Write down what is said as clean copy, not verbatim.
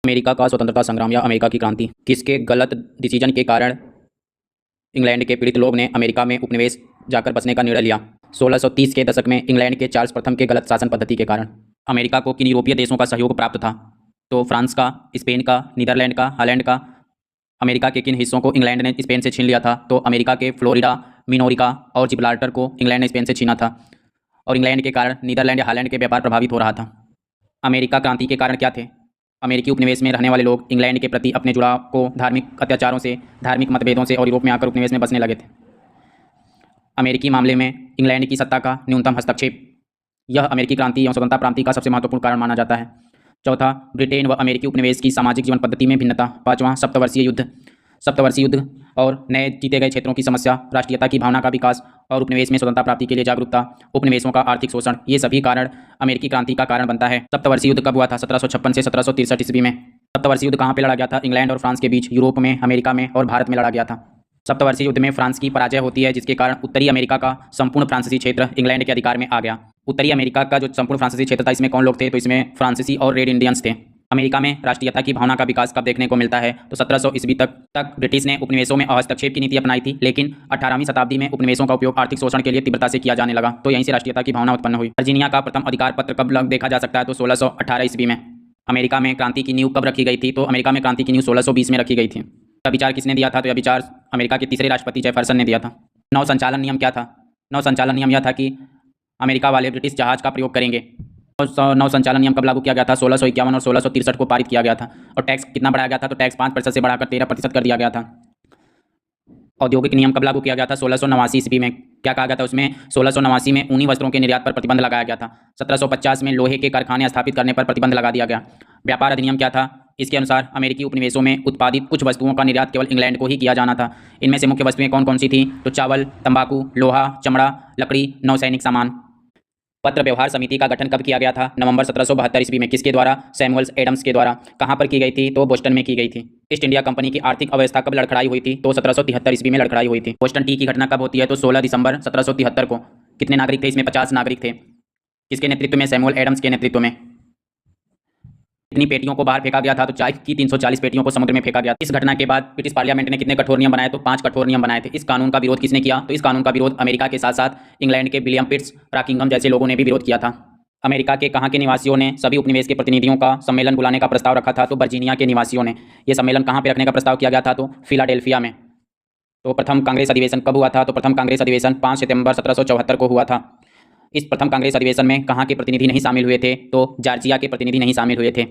America का स्वतंत्रता संग्राम या अमेरिका की क्रांति। किसके गलत डिसीजन के कारण इंग्लैंड के पीड़ित लोग ने अमेरिका में उपनिवेश जाकर बसने का निर्णय लिया? 1630 के दशक में इंग्लैंड के चार्ल्स प्रथम के गलत शासन पद्धति के कारण। अमेरिका को किन यूरोपीय देशों का सहयोग प्राप्त था? तो फ्रांस का, स्पेन का, नीदरलैंड का, हॉलैंड का। अमेरिका के किन हिस्सों को इंग्लैंड ने स्पेन से छीन लिया था? तो अमेरिका के फ्लोरिडा, मिनोरिका और जिब्राल्टर को इंग्लैंड ने स्पेन से छीना था और इंग्लैंड के कारण नीदरलैंड या हॉलैंड के व्यापार प्रभावित हो रहा था। अमेरिका क्रांति के कारण क्या थे? अमेरिकी उपनिवेश में रहने वाले लोग इंग्लैंड के प्रति अपने जुड़ाव को धार्मिक अत्याचारों से, धार्मिक मतभेदों से और यूरोप में आकर उपनिवेश में बसने लगे थे। अमेरिकी मामले में इंग्लैंड की सत्ता का न्यूनतम हस्तक्षेप, यह अमेरिकी क्रांति एवं स्वतंत्रता प्राप्ति का सबसे महत्वपूर्ण कारण माना जाता है। चौथा, ब्रिटेन व अमेरिकी उपनिवेश की सामाजिक जीवन पद्धति में भिन्नता। पाँचवां, सप्तवर्षीय युद्ध और नए जीते गए क्षेत्रों की समस्या, राष्ट्रीयता की भावना का विकास और उपनिवेश में स्वतंत्रता प्राप्ति के लिए जागरूकता, उपनिवेशों का आर्थिक शोषण, ये सभी कारण अमेरिकी क्रांति का कारण बनता है। सप्तवर्षीय युद्ध कब हुआ था? 1756 से 1763 ईस्वी में। सप्तवर्षीय युद्ध कहाँ पे लड़ा गया था? इंग्लैंड और फ्रांस के बीच, यूरोप में, अमेरिका में और भारत में लड़ा गया था। सप्तवर्षीय युद्ध में फ्रांस की पराजय होती है, जिसके कारण उत्तरी अमेरिका का संपूर्ण फ्रांसीसी क्षेत्र इंग्लैंड के अधिकार में आ गया। उत्तरी अमेरिका का जो संपूर्ण फ्रांसीसी क्षेत्र था, इसमें कौन लोग थे? तो इसमें फ्रांसीसी और रेड इंडियंस थे। अमेरिका में राष्ट्रीयता की भावना का विकास कब देखने को मिलता है? तो 1700 ईस्वी तक ब्रिटिश ने उपनिवेशों में हस्तक्षेप की नीति अपनाई थी, लेकिन 18वीं शताब्दी में उपनिवेशों का उपयोग आर्थिक शोषण के लिए तीव्रता से किया जाने लगा, तो यहीं से राष्ट्रीयता की भावना उत्पन्न हुई। वर्जीनिया का प्रथम अधिकार पत्र कब देखा जा सकता है? तो 1618 ईस्वी में। अमेरिका में क्रांति की नींव कब रखी गई थी? तो अमेरिका में क्रांति की नींव 1620 में रखी गई थी। यह विचार किसने दिया था? तो यह विचार अमेरिका के तीसरे राष्ट्रपति जेफरसन ने दिया था। नौ संचालन नियम क्या था? नौ संचालन नियम यह था कि अमेरिका वाले ब्रिटिश जहाज का प्रयोग करेंगे। नौ संचालन नियम कब लागू किया गया था? 1651 और 1663 को पारित किया गया था। और टैक्स कितना बढ़ाया गया था? तो टैक्स 5% से बढ़ाकर 13% कर दिया गया था। औद्योगिक नियम कब लागू किया गया था? 1689 ईस्वी में। क्या कहा गया था उसमें? 1689 में ऊनी वस्त्रों के निर्यात पर प्रतिबंध लगाया गया था। 1750 में लोहे के कारखाने स्थापित करने पर प्रतिबंध लगा दिया गया। व्यापार अधिनियम क्या था? इसके अनुसार अमेरिकी उपनिवेशों में उत्पादित कुछ वस्तुओं का निर्यात केवल इंग्लैंड को ही किया जाना था। इनमें से मुख्य वस्तुएं कौन कौन सी थी? तो चावल, तंबाकू, लोहा, चमड़ा, लकड़ी, नौसैनिक सामान। पत्र व्यवहार समिति का गठन कब किया गया था? नवंबर 1772 ईस्वी में। किसके द्वारा? सैमुअल एडम्स के द्वारा। कहाँ पर की गई थी? तो बोस्टन में की गई थी। ईस्ट इंडिया कंपनी की आर्थिक अव्यवस्था कब लड़खड़ाई हुई थी? तो 1773 ईस्वी में लड़खड़ाई हुई थी। बोस्टन टी की घटना कब होती है? तो 16 दिसंबर 1773 को। कितने नागरिक थे इसमें? 50 नागरिक थे। किसके नेतृत्व में? सैमुअल एडम्स के नेतृत्व में। कितनी पेटियों को बाहर फेंका गया था? तो चाय की 340 पेटियों को समुद्र में फेंका गया। इस घटना के बाद ब्रिटिश पार्लियामेंट ने कितने कठोर नियम बनाए? तो 5 कठोर नियम बनाए थे। इस कानून का विरोध किसने किया? तो इस कानून का विरोध अमेरिका के साथ साथ इंग्लैंड के विलियम पिट्स, रॉकिंघम जैसे लोगों ने भी विरोध किया था। अमेरिका के कहाँ के निवासियों ने सभी उपनिवेश के प्रतिनिधियों का सम्मेलन बुलाने का प्रस्ताव रखा था? तो वर्जीनिया के निवासियों ने। यह सम्मेलन कहाँ पे रखने का प्रस्ताव किया गया था? तो फिलाडेल्फिया में। तो प्रथम कांग्रेस अधिवेशन कब हुआ था? तो प्रथम कांग्रेस अधिवेशन 5 सितंबर 1774 को हुआ था। इस प्रथम कांग्रेस अधिवेशन में कहाँ के प्रतिनिधि नहीं शामिल हुए थे? तो जॉर्जिया के प्रतिनिधि नहीं शामिल हुए थे।